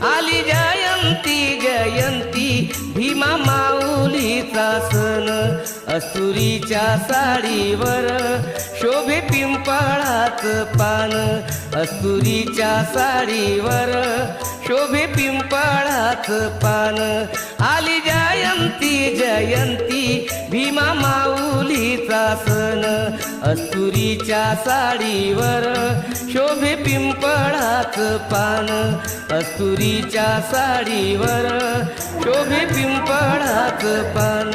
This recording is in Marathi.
आली जयंती जयंती भीमा माऊलीचा सण अस्तुरीच्या साडीवर शोभे पिंपळाच पान अस्तुरीच्या साडीवर शोभे पिंपळाच पान आली जयंती जयंती भीमा माऊलीचा सण अस्तुरीच्या साडीवर शोभे पिंपळाच पान अस्तुरीच्या साडीवर शोभे पिंपळाच पान